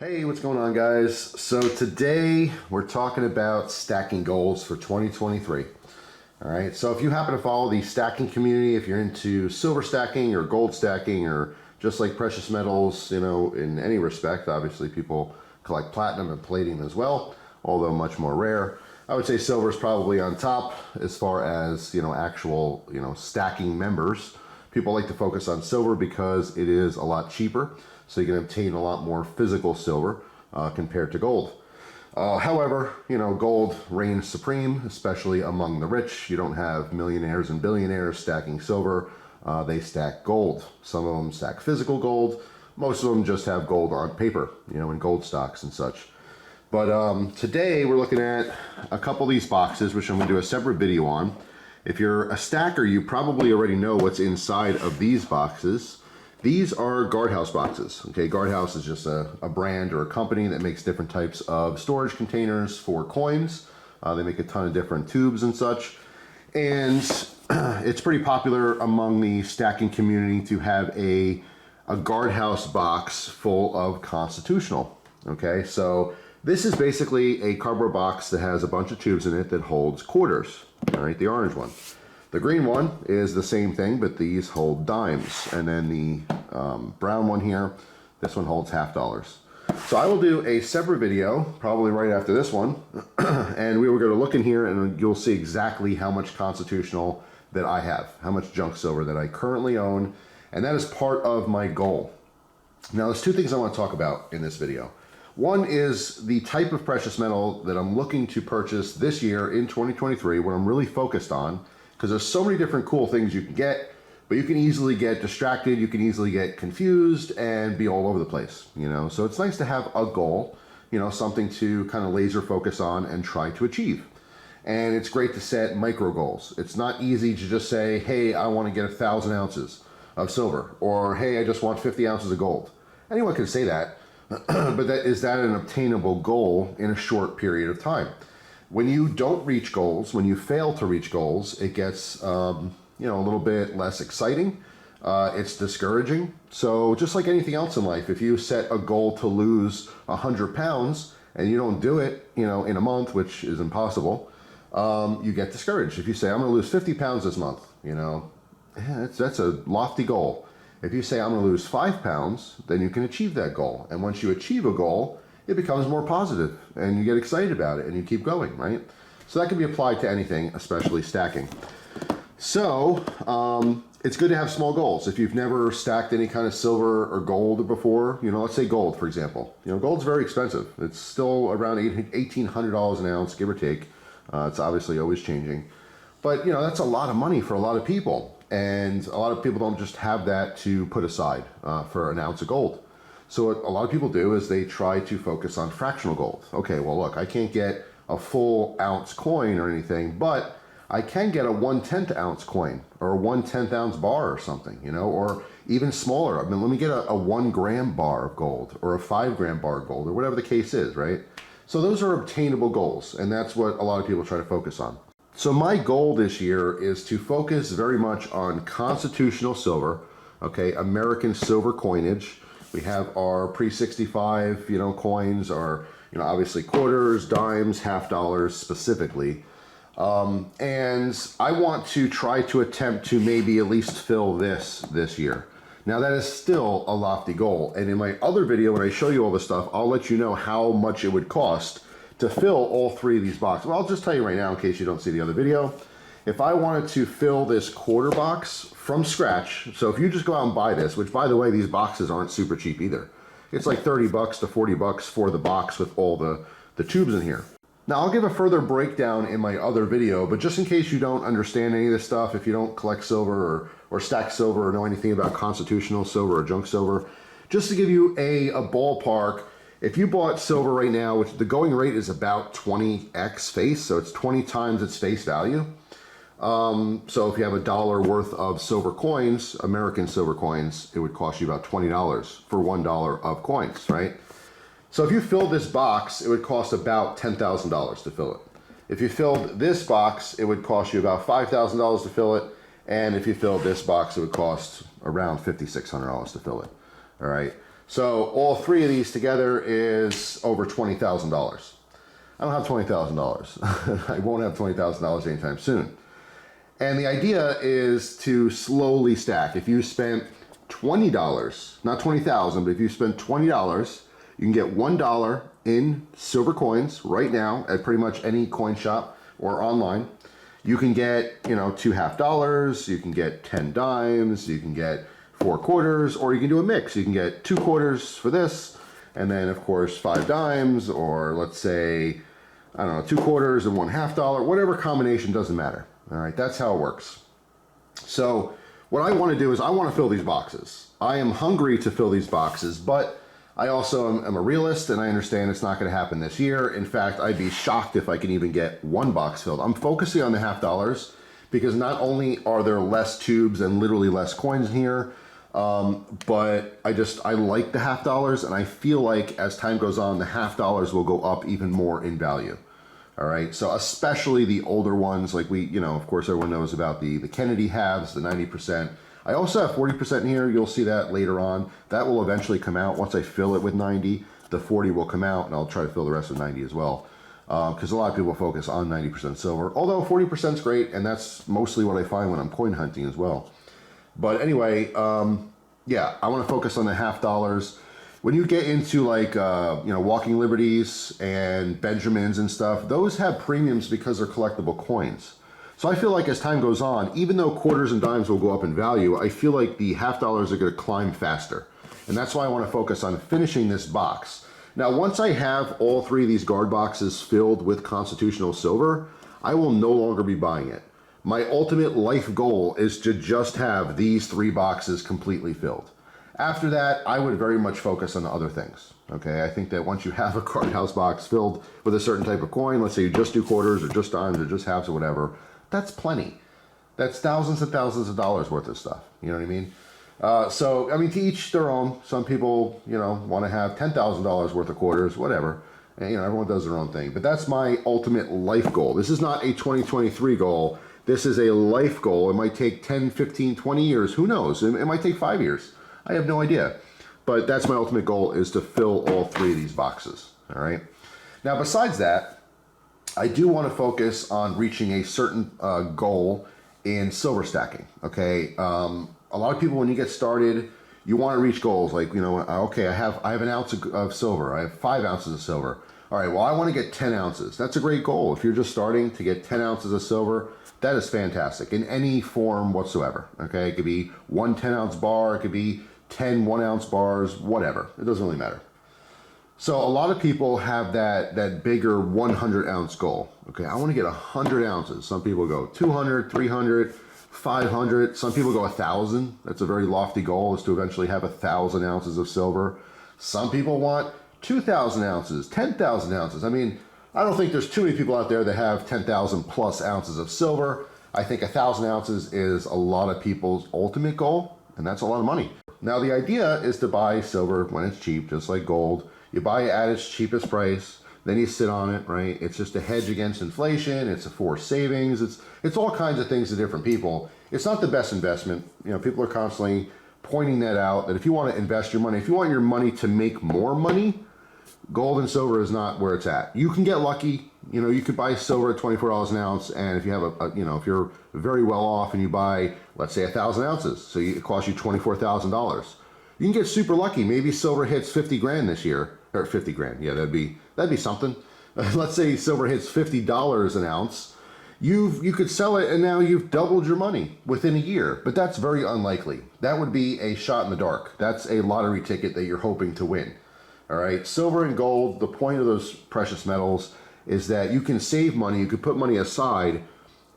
Hey, what's going on, guys? So today we're talking about stacking goals for 2023. All right, so if you happen to follow the stacking community, if you're into silver stacking or gold stacking or just like precious metals, you know, in any respect, obviously people collect platinum and palladium as well, although much more rare. I would say silver is probably on top as far as, actual, stacking members. People like to focus on silver because it is a lot cheaper, so you can obtain a lot more physical silver compared to gold. However, gold reigns supreme, especially among the rich. You don't have millionaires and billionaires stacking silver. They stack gold. Some of them stack physical gold. Most of them just have gold on paper, in gold stocks and such. But today we're looking at a couple of these boxes, which I'm going to do a separate video on. If you're a stacker, you probably already know what's inside of these boxes. These are Guardhouse boxes. Okay, Guardhouse is just a brand or a company that makes different types of storage containers for coins. They make a ton of different tubes and such. And it's pretty popular among the stacking community to have a Guardhouse box full of constitutional. Okay, so this is basically a cardboard box that has a bunch of tubes in it that holds quarters. All right, the orange one. The green one is the same thing, but these hold dimes. And then the brown one here, this one holds $50. So I will do a separate video, probably right after this one, and we will go to look in here and you'll see exactly how much constitutional that I have, how much junk silver that I currently own, and that is part of my goal. Now, there's two things I want to talk about in this video. One is the type of precious metal that I'm looking to purchase this year in 2023, what I'm really focused on, because there's so many different cool things you can get, but you can easily get distracted, you can easily get confused and be all over the place, So it's nice to have a goal, something to kind of laser focus on and try to achieve. And it's great to set micro goals. It's not easy to just say, hey, I want to get 1,000 ounces of silver, or hey, I just want 50 ounces of gold. Anyone can say that, but is that an obtainable goal in a short period of time? When you don't reach goals, when you fail to reach goals, it gets a little bit less exciting. It's discouraging. So just like anything else in life, if you set a goal to lose 100 pounds and you don't do it, in a month, which is impossible, you get discouraged. If you say, I'm going to lose 50 pounds this month, that's a lofty goal. If you say, I'm going to lose 5 pounds, then you can achieve that goal. And once you achieve a goal, it becomes more positive and you get excited about it and you keep going, right? So that can be applied to anything, especially stacking. So it's good to have small goals. If you've never stacked any kind of silver or gold before, let's say gold, for example. Gold's very expensive. It's still around $1,800 an ounce, give or take. It's obviously always changing. But, that's a lot of money for a lot of people. And a lot of people don't just have that to put aside for an ounce of gold. So what a lot of people do is they try to focus on fractional gold. Okay, well, look, I can't get a full ounce coin or anything, but I can get a 1/10 ounce coin or a 1/10 ounce bar or something, or even smaller. I mean, let me get a 1 gram bar of gold or a 5 gram bar of gold or whatever the case is, right? So those are obtainable goals, and that's what a lot of people try to focus on. So my goal this year is to focus very much on constitutional silver, okay, American silver coinage. We have our pre-65, coins, our, obviously quarters, dimes, $50 specifically. And I want to try to attempt to maybe at least fill this year. Now that is still a lofty goal. And in my other video, when I show you all this stuff, I'll let you know how much it would cost to fill all 3 of these boxes. Well, I'll just tell you right now in case you don't see the other video. If I wanted to fill this quarter box from scratch, so if you just go out and buy this, which by the way, these boxes aren't super cheap either. It's like 30 bucks to 40 bucks for the box with all the tubes in here. Now I'll give a further breakdown in my other video, but just in case you don't understand any of this stuff, if you don't collect silver or stack silver or know anything about constitutional silver or junk silver, just to give you a ballpark, if you bought silver right now, which the going rate is about 20x face, so it's 20 times its face value. So if you have $1 worth of silver coins, American silver coins, it would cost you about $20 for $1 of coins, right? So if you filled this box, it would cost about $10,000 to fill it. If you filled this box, it would cost you about $5,000 to fill it. And if you filled this box, it would cost around $5,600 to fill it. All right. So all three of these together is over $20,000. I don't have $20,000. I won't have $20,000 anytime soon. And the idea is to slowly stack. If you spent $20, not $20,000, but if you spend $20, you can get $1 in silver coins right now at pretty much any coin shop or online. You can get, you know, 2 half dollars, you can get 10 dimes, you can get 4 quarters, or you can do a mix. You can get 2 quarters for this, and then of course 5 dimes, or let's say, I don't know, 2 quarters and 1 half dollar, whatever combination, doesn't matter. All right, that's how it works. So what I want to do is I want to fill these boxes. I am hungry to fill these boxes, but I also am a realist, and I understand it's not going to happen this year. In fact, I'd be shocked if I can even get 1 box filled. I'm focusing on the half dollars because not only are there less tubes and literally less coins in here, but I like the half dollars, and I feel like as time goes on, the half dollars will go up even more in value. All right, so especially the older ones, like you know, of course, everyone knows about the Kennedy halves, the 90%. I also have 40% in here. You'll see that later on. That will eventually come out. Once I fill it with 90, the 40 will come out, and I'll try to fill the rest with 90 as well. Because a lot of people focus on 90% silver, although 40% is great, and that's mostly what I find when I'm coin hunting as well. But anyway, yeah, I want to focus on the half dollars. When you get into like, you know, Walking Liberties and Benjamins and stuff, those have premiums because they're collectible coins. So I feel like as time goes on, even though quarters and dimes will go up in value, I feel like the half dollars are going to climb faster. And that's why I want to focus on finishing this box. Now, once I have all 3 of these guard boxes filled with constitutional silver, I will no longer be buying it. My ultimate life goal is to just have these 3 boxes completely filled. After that, I would very much focus on other things. Okay, I think that once you have a Guardhouse box filled with a certain type of coin, let's say you just do quarters or just dimes or just halves or whatever, that's plenty. That's thousands and thousands of dollars worth of stuff. You know what I mean? So, I mean, to each their own. Some people, you know, want to have $10,000 worth of quarters, whatever. And, you know, everyone does their own thing. But that's my ultimate life goal. This is not a 2023 goal. This is a life goal. It might take 10, 15, 20 years. Who knows? It might take 5 years. I have no idea. But that's my ultimate goal, is to fill all 3 of these boxes. All right. Now, besides that, I do want to focus on reaching a certain goal in silver stacking. Okay. A lot of people, when you get started, you want to reach goals like, you know, okay, I have an ounce of silver. I have 5 ounces of silver. All right, well, I want to get 10 ounces. That's a great goal. If you're just starting to get 10 ounces of silver, that is fantastic in any form whatsoever. Okay, it could be 1 10-ounce bar, it could be 10 1-ounce bars, whatever. It doesn't really matter. So a lot of people have that bigger 100-ounce goal. Okay, I want to get 100 ounces. Some people go 200, 300, 500. Some people go 1,000. That's a very lofty goal, is to eventually have 1,000 ounces of silver. Some people want 2,000 ounces, 10,000 ounces. I mean, I don't think there's too many people out there that have 10,000 plus ounces of silver. I think 1,000 ounces is a lot of people's ultimate goal, and that's a lot of money. Now, the idea is to buy silver when it's cheap, just like gold. You buy it at its cheapest price, then you sit on it, right? It's just a hedge against inflation. It's a forced savings. It's all kinds of things to different people. It's not the best investment. You know, people are constantly pointing that out, that if you want to invest your money, if you want your money to make more money, gold and silver is not where it's at. You can get lucky. You know, you could buy silver at $24 an ounce, and if you have you know, if you're very well off and you buy, let's say, 1,000 ounces, so it costs you $24,000. You can get super lucky. Maybe silver hits 50 grand this year, or 50 grand. Yeah, that'd be something. Let's say silver hits $50 an ounce. You could sell it, and now you've doubled your money within a year. But that's very unlikely. That would be a shot in the dark. That's a lottery ticket that you're hoping to win. All right, silver and gold, the point of those precious metals is that you can save money, you can put money aside,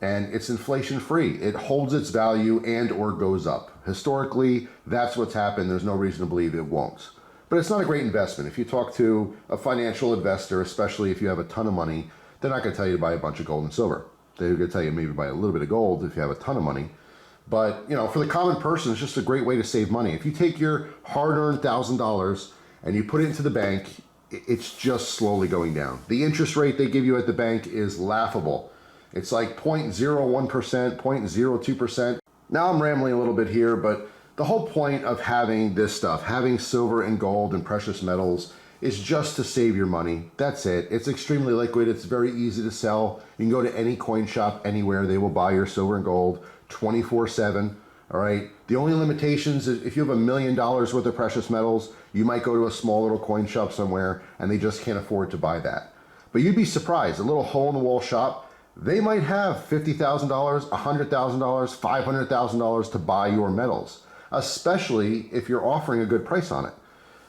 and it's inflation free. It holds its value and or goes up. Historically, that's what's happened. There's no reason to believe it won't. But it's not a great investment. If you talk to a financial investor, especially if you have a ton of money, they're not going to tell you to buy a bunch of gold and silver. They're going to tell you maybe buy a little bit of gold if you have a ton of money. But, you know, for the common person, it's just a great way to save money. If you take your hard-earned $1,000 and you put it into the bank, it's just slowly going down. The interest rate they give you at the bank is laughable. It's like 0.01%, 0.02%. Now I'm rambling a little bit here, but The whole point of having this stuff, having silver and gold and precious metals, is just to save your money. That's it. It's extremely liquid. It's very easy to sell. You can go to any coin shop anywhere. They will buy your silver and gold 24/7. All right. The only limitations is if you have $1 million worth of precious metals, you might go to a small little coin shop somewhere and they just can't afford to buy that. But you'd be surprised. A little hole in the wall shop, they might have $50,000, $100,000, $500,000 to buy your metals, especially if you're offering a good price on it.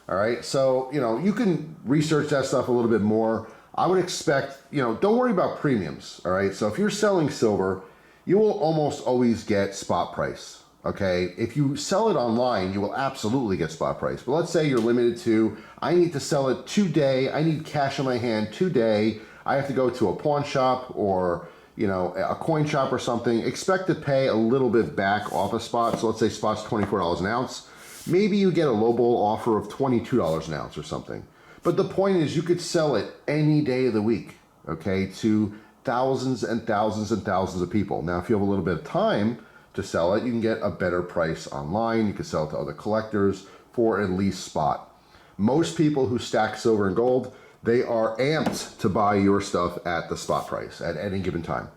All right. So, you can research that stuff a little bit more. I would expect, don't worry about premiums. All right. So if you're selling silver, you will almost always get spot price. Okay. If you sell it online, you will absolutely get spot price. But let's say you're limited to, I need to sell it today. I need cash in my hand today. I have to go to a pawn shop or, a coin shop or something. Expect to pay a little bit back off a spot. So let's say spot's $24 an ounce. Maybe you get a lowball offer of $22 an ounce or something. But the point is you could sell it any day of the week, okay, to thousands and thousands and thousands of people. Now, if you have a little bit of time to sell it, you can get a better price online. You can sell it to other collectors for at least spot. Most people who stack silver and gold, they are amped to buy your stuff at the spot price at any given time,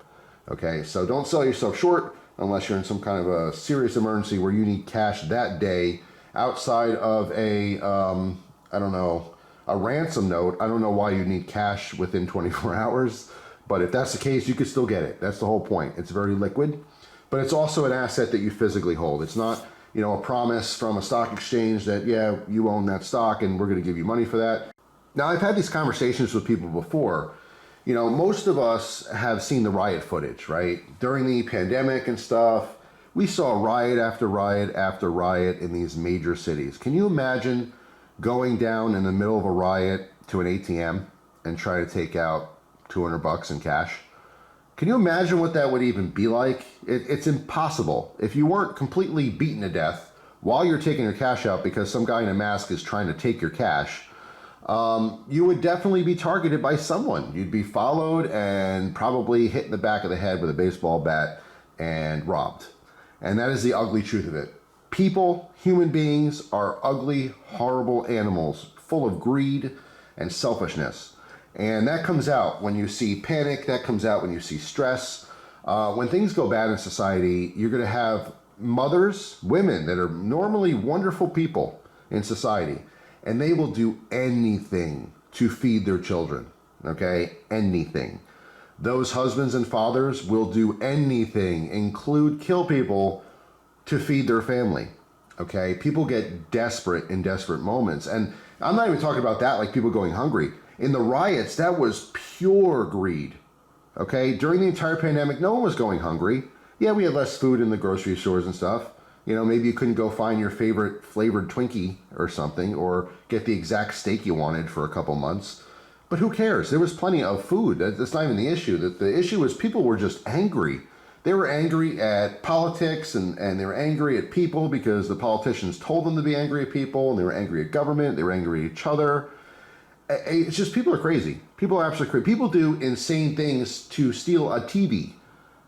okay? So don't sell yourself short unless you're in some kind of a serious emergency where you need cash that day. Outside of a ransom note, I don't know why you need cash within 24 hours, but if that's the case, you could still get it. That's the whole point. It's very liquid, but it's also an asset that you physically hold. It's not, a promise from a stock exchange that, yeah, you own that stock and we're going to give you money for that. Now, I've had these conversations with people before. Most of us have seen the riot footage, right? During the pandemic and stuff, we saw riot after riot after riot in these major cities. Can you imagine going down in the middle of a riot to an ATM and try to take out $200 in cash? Can you imagine what that would even be like? It's impossible. If you weren't completely beaten to death while you're taking your cash out because some guy in a mask is trying to take your cash, you would definitely be targeted by someone. You'd be followed and probably hit in the back of the head with a baseball bat and robbed. And that is the ugly truth of it. People, human beings, are ugly, horrible animals, full of greed and selfishness. And that comes out when you see panic, that comes out when you see stress. When things go bad in society, you're going to have mothers, women that are normally wonderful people in society, and they will do anything to feed their children, okay? Anything. Those husbands and fathers will do anything, include kill people, to feed their family, okay? People get desperate in desperate moments. And I'm not even talking about that like people going hungry. In the riots, that was pure greed, okay? During the entire pandemic, no one was going hungry. Yeah, we had less food in the grocery stores and stuff. Maybe you couldn't go find your favorite flavored Twinkie or something or get the exact steak you wanted for a couple months. But who cares? There was plenty of food. That's not even the issue. The issue was people were just angry. They were angry at politics and they were angry at people because the politicians told them to be angry at people, and they were angry at government. They were angry at each other. It's just people are crazy. People are absolutely crazy. People do insane things to steal a TV.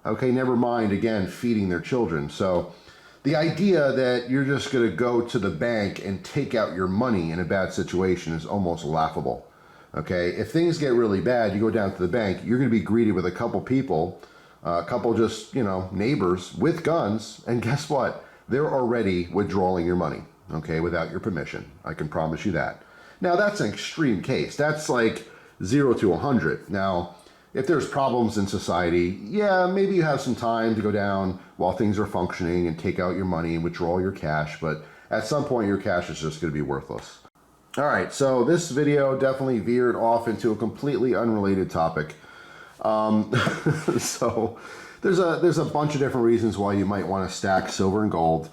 Okay, never mind, again, feeding their children. So the idea that you're just going to go to the bank and take out your money in a bad situation is almost laughable. Okay, if things get really bad, you go down to the bank, you're going to be greeted with a couple people, a couple just, neighbors with guns, and guess what? They're already withdrawing your money, okay, without your permission. I can promise you that. Now, that's an extreme case. That's like 0 to 100. Now, if there's problems in society, yeah, maybe you have some time to go down while things are functioning and take out your money and withdraw your cash, but at some point your cash is just going to be worthless. All right, so this video definitely veered off into a completely unrelated topic. So there's a bunch of different reasons why you might want to stack silver and gold.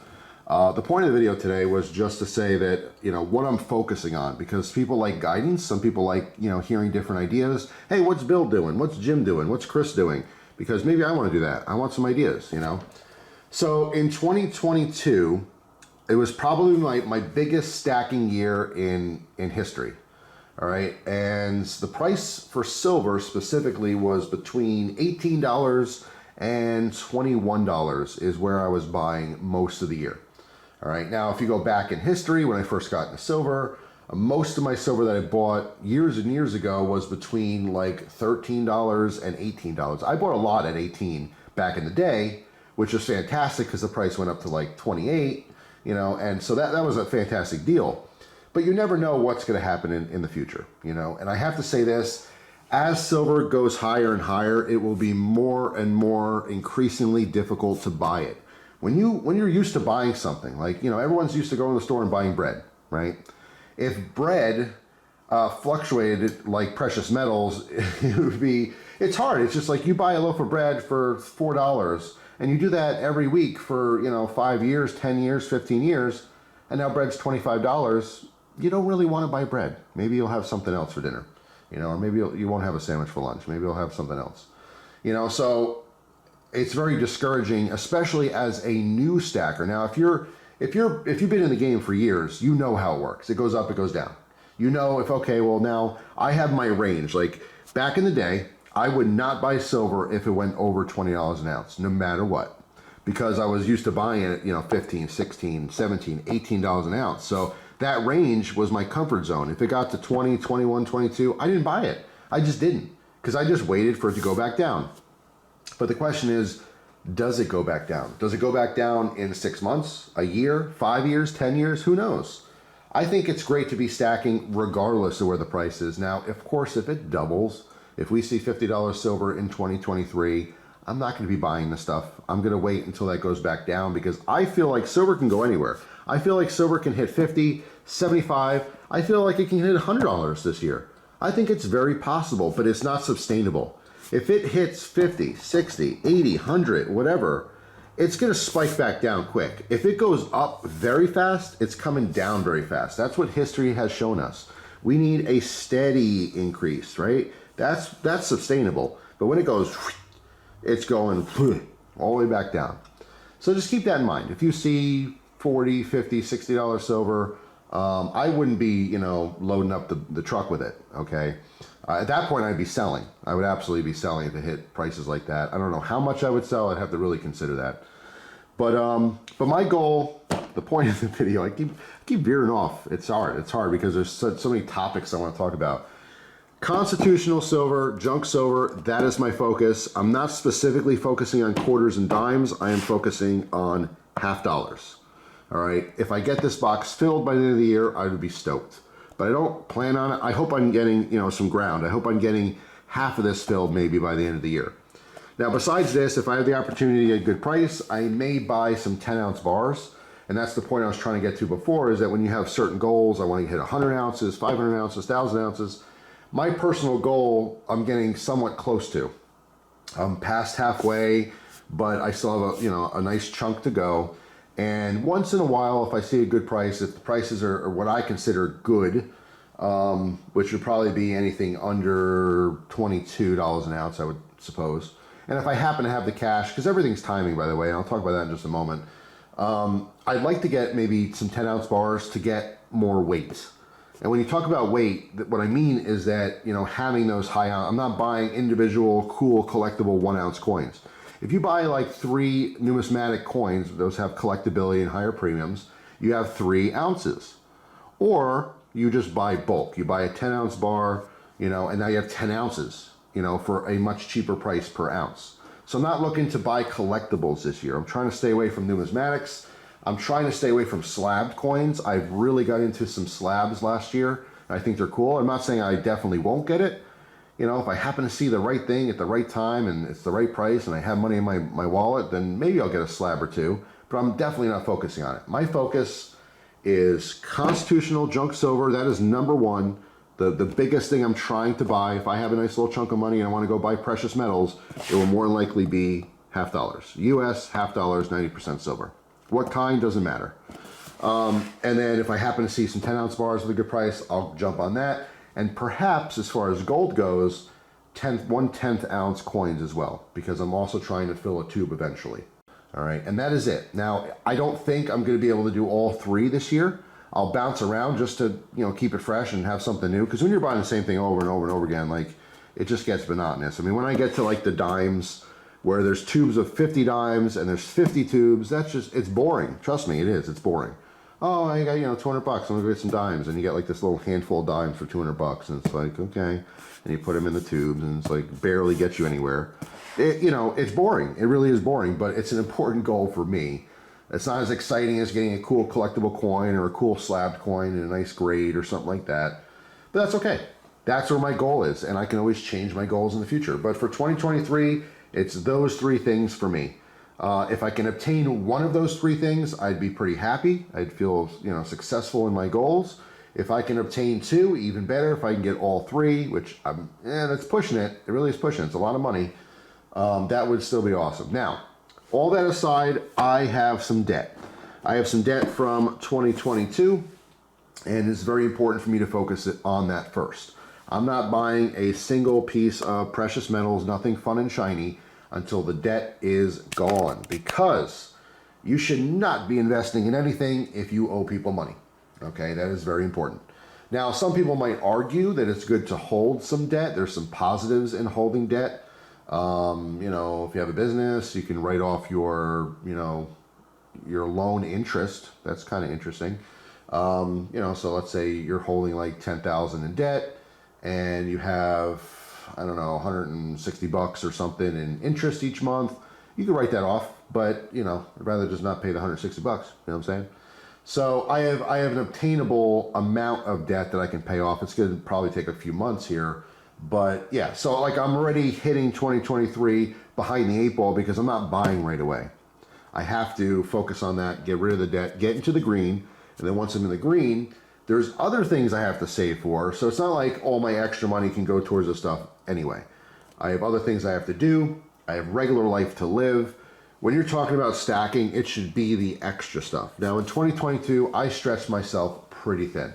The point of the video today was just to say that, what I'm focusing on, because people like guidance. Some people like, hearing different ideas. Hey, what's Bill doing? What's Jim doing? What's Chris doing? Because maybe I want to do that. I want some ideas, So in 2022, it was probably my biggest stacking year in history. All right. And the price for silver specifically was between $18 and $21 is where I was buying most of the year. All right, now if you go back in history, when I first got into silver, most of my silver that I bought years and years ago was between like $13 and $18. I bought a lot at 18 back in the day, which was fantastic because the price went up to like 28, you know, and so that was a fantastic deal. But you never know what's going to happen in the future, you know, and I have to say this, as silver goes higher and higher, it will be more and more increasingly difficult to buy it. When you're used to buying something, like, you know, everyone's used to going to the store and buying bread, right? If bread fluctuated like precious metals, it's hard. It's just like you buy a loaf of bread for $4 and you do that every week for, you know, 5 years, 10 years, 15 years, and now bread's $25. You don't really want to buy bread. Maybe you'll have something else for dinner, you know, or maybe you won't have a sandwich for lunch. Maybe you'll have something else, you know, so it's very discouraging, especially as a new stacker. Now, if you've been in the game for years, you know how it works. It goes up, it goes down. You know, if, okay, well, now I have my range. Like back in the day, I would not buy silver if it went over $20 an ounce, no matter what, because I was used to buying it, you know, 15, 16, 17, $18 an ounce. So that range was my comfort zone. If it got to 20, 21, 22, I didn't buy it. I just didn't, because I just waited for it to go back down. But the question is, does it go back down? Does it go back down in 6 months, a year, 5 years, 10 years? Who knows? I think it's great to be stacking regardless of where the price is. Now, of course, if it doubles, if we see $50 silver in 2023, I'm not going to be buying the stuff. I'm going to wait until that goes back down, because I feel like silver can go anywhere. I feel like silver can hit 50, 75. I feel like it can hit $100 this year. I think it's very possible, but it's not sustainable. If it hits 50, 60, 80, 100, whatever, it's going to spike back down quick. If it goes up very fast, it's coming down very fast. That's what history has shown us. We need a steady increase, right? That's sustainable. But when it goes, it's going all the way back down. So just keep that in mind. If you see $40, $50, $60 silver, I wouldn't be, you know, loading up the truck with it, okay? At that point, I'd be selling. I would absolutely be selling if it hit prices like that. I don't know how much I would sell. I'd have to really consider that. But my goal, the point of the video, I keep veering off. It's hard because there's so many topics I want to talk about. Constitutional silver, junk silver, that is my focus. I'm not specifically focusing on quarters and dimes. I am focusing on half dollars. All right. If I get this box filled by the end of the year, I would be stoked. But I don't plan on it. I hope I'm getting, you know, some ground. I hope I'm getting half of this filled maybe by the end of the year. Now, besides this, if I have the opportunity at a good price, I may buy some 10-ounce bars. And that's the point I was trying to get to before, is that when you have certain goals, I want to hit 100 ounces, 500 ounces, 1,000 ounces. My personal goal, I'm getting somewhat close to. I'm past halfway, but I still have a nice chunk to go. And once in a while, if I see a good price, if the prices are what I consider good, which would probably be anything under $22 an ounce, I would suppose. And if I happen to have the cash, because everything's timing, by the way, and I'll talk about that in just a moment, I'd like to get maybe some 10-ounce bars to get more weight. And when you talk about weight, what I mean is that, you know, having those high ounce, I'm not buying individual cool collectible 1-ounce coins. If you buy like 3 numismatic coins, those have collectability and higher premiums, you have 3 ounces. Or you just buy bulk. You buy a 10-ounce bar, you know, and now you have 10 ounces, you know, for a much cheaper price per ounce. So I'm not looking to buy collectibles this year. I'm trying to stay away from numismatics. I'm trying to stay away from slabbed coins. I've really got into some slabs last year. I think they're cool. I'm not saying I definitely won't get it. You know, if I happen to see the right thing at the right time and it's the right price and I have money in my wallet, then maybe I'll get a slab or two, but I'm definitely not focusing on it. My focus is constitutional junk silver. That is number one. The biggest thing I'm trying to buy. If I have a nice little chunk of money and I want to go buy precious metals, it will more likely be half dollars. US, half dollars, 90% silver. What kind, doesn't matter. And then if I happen to see some 10-ounce bars with a good price, I'll jump on that. And perhaps, as far as gold goes, 1/10 ounce coins as well, because I'm also trying to fill a tube eventually. All right, and that is it. Now, I don't think I'm going to be able to do all 3 this year. I'll bounce around just to, you know, keep it fresh and have something new. Because when you're buying the same thing over and over and over again, like, it just gets monotonous. I mean, when I get to like the dimes, where there's tubes of 50 dimes and there's 50 tubes. That's just, it's boring. Trust me, it is. It's boring. Oh, I got, you know, 200 bucks. I'm gonna go get some dimes. And you get like this little handful of dimes for 200 bucks. And it's like, okay. And you put them in the tubes and it's like barely gets you anywhere. You know, it's boring. It really is boring, but it's an important goal for me. It's not as exciting as getting a cool collectible coin or a cool slabbed coin in a nice grade or something like that. But that's okay. That's where my goal is. And I can always change my goals in the future. But for 2023, it's those three things for me. If I can obtain one of those three things, I'd be pretty happy. I'd feel, you know, successful in my goals. If I can obtain two, even better. If I can get all three, which that's pushing it. It really is pushing it. It's a lot of money. That would still be awesome. Now, all that aside, I have some debt. I have some debt from 2022, and it's very important for me to focus on that first. I'm not buying a single piece of precious metals, nothing fun and shiny, until the debt is gone, because you should not be investing in anything if you owe people money. Okay, that is very important. Now, some people might argue that it's good to hold some debt. There's some positives in holding debt. You know, if you have a business, you can write off your, you know, your loan interest. That's kind of interesting. You know, so let's say you're holding like 10,000 in debt and you have, I don't know, 160 bucks or something in interest each month. You can write that off, but you know, I'd rather just not pay the 160 bucks. You know what I'm saying? So I have an obtainable amount of debt that I can pay off. It's going to probably take a few months here. But yeah, so like I'm already hitting 2023 behind the eight ball because I'm not buying right away. I have to focus on that, get rid of the debt, get into the green. And then once I'm in the green, there's other things I have to save for. So it's not like all my extra money can go towards this stuff anyway. I have other things I have to do. I have regular life to live. When you're talking about stacking, it should be the extra stuff. Now in 2022, I stretched myself pretty thin.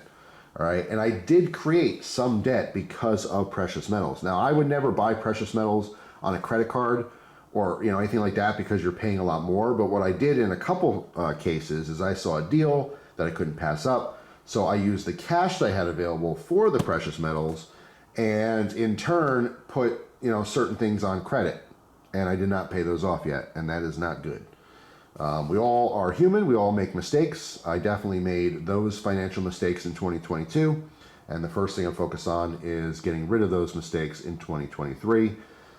All right, and I did create some debt because of precious metals. Now, I would never buy precious metals on a credit card or, you know, anything like that because you're paying a lot more. But what I did in a couple cases is I saw a deal that I couldn't pass up. So I used the cash that I had available for the precious metals and in turn put, you know, certain things on credit. And I did not pay those off yet, and that is not good. We all are human. We all make mistakes. I definitely made those financial mistakes in 2022. And the first thing I'm focused on is getting rid of those mistakes in 2023.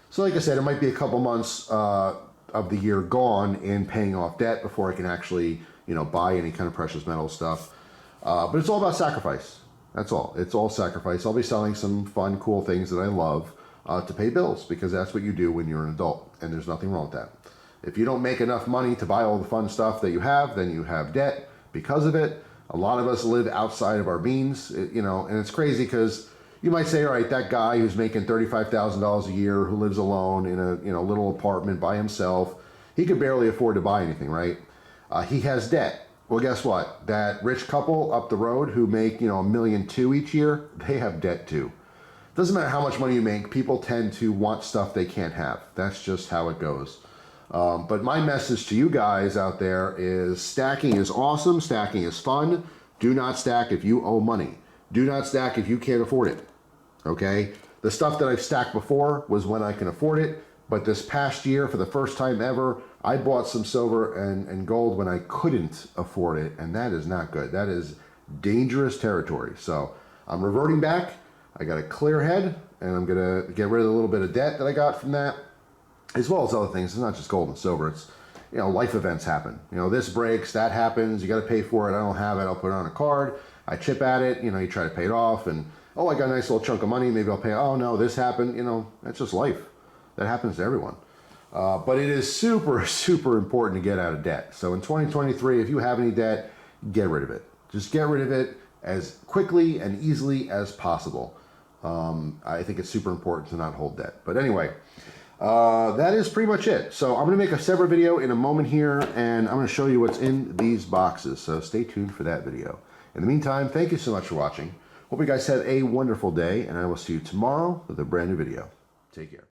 So like I said, it might be a couple months of the year gone in paying off debt before I can actually, you know, buy any kind of precious metal stuff. But it's all about sacrifice. That's all. It's all sacrifice. I'll be selling some fun, cool things that I love to pay bills because that's what you do when you're an adult. And there's nothing wrong with that. If you don't make enough money to buy all the fun stuff that you have, then you have debt because of it. A lot of us live outside of our means, you know, and it's crazy because you might say, all right, that guy who's making $35,000 a year, who lives alone in a, you know, little apartment by himself, he could barely afford to buy anything, right? He has debt. Well, guess what? That rich couple up the road who make, you know, $1.2 million each year, they have debt too. Doesn't matter how much money you make, people tend to want stuff they can't have. That's just how it goes. But my message to you guys out there is stacking is awesome. Stacking is fun. Do not stack if you owe money. Do not stack if you can't afford it. Okay? The stuff that I've stacked before was when I can afford it. But this past year, for the first time ever, I bought some silver and gold when I couldn't afford it. And that is not good. That is dangerous territory. So I'm reverting back. I got a clear head. And I'm going to get rid of a little bit of debt that I got from that, as well as other things. It's not just gold and silver. It's, you know, life events happen. You know, this breaks, that happens. You got to pay for it. I don't have it. I'll put it on a card. I chip at it. You know, you try to pay it off. And, oh, I got a nice little chunk of money. Maybe I'll pay. Oh, no, this happened. You know, that's just life. That happens to everyone. But it is super, super important to get out of debt. So in 2023, if you have any debt, get rid of it. Just get rid of it as quickly and easily as possible. I think it's super important to not hold debt. But anyway, that is pretty much it. So I'm going to make a separate video in a moment here, and I'm going to show you what's in these boxes. So stay tuned for that video. In the meantime, thank you so much for watching. Hope you guys have a wonderful day, and I will see you tomorrow with a brand new video. Take care.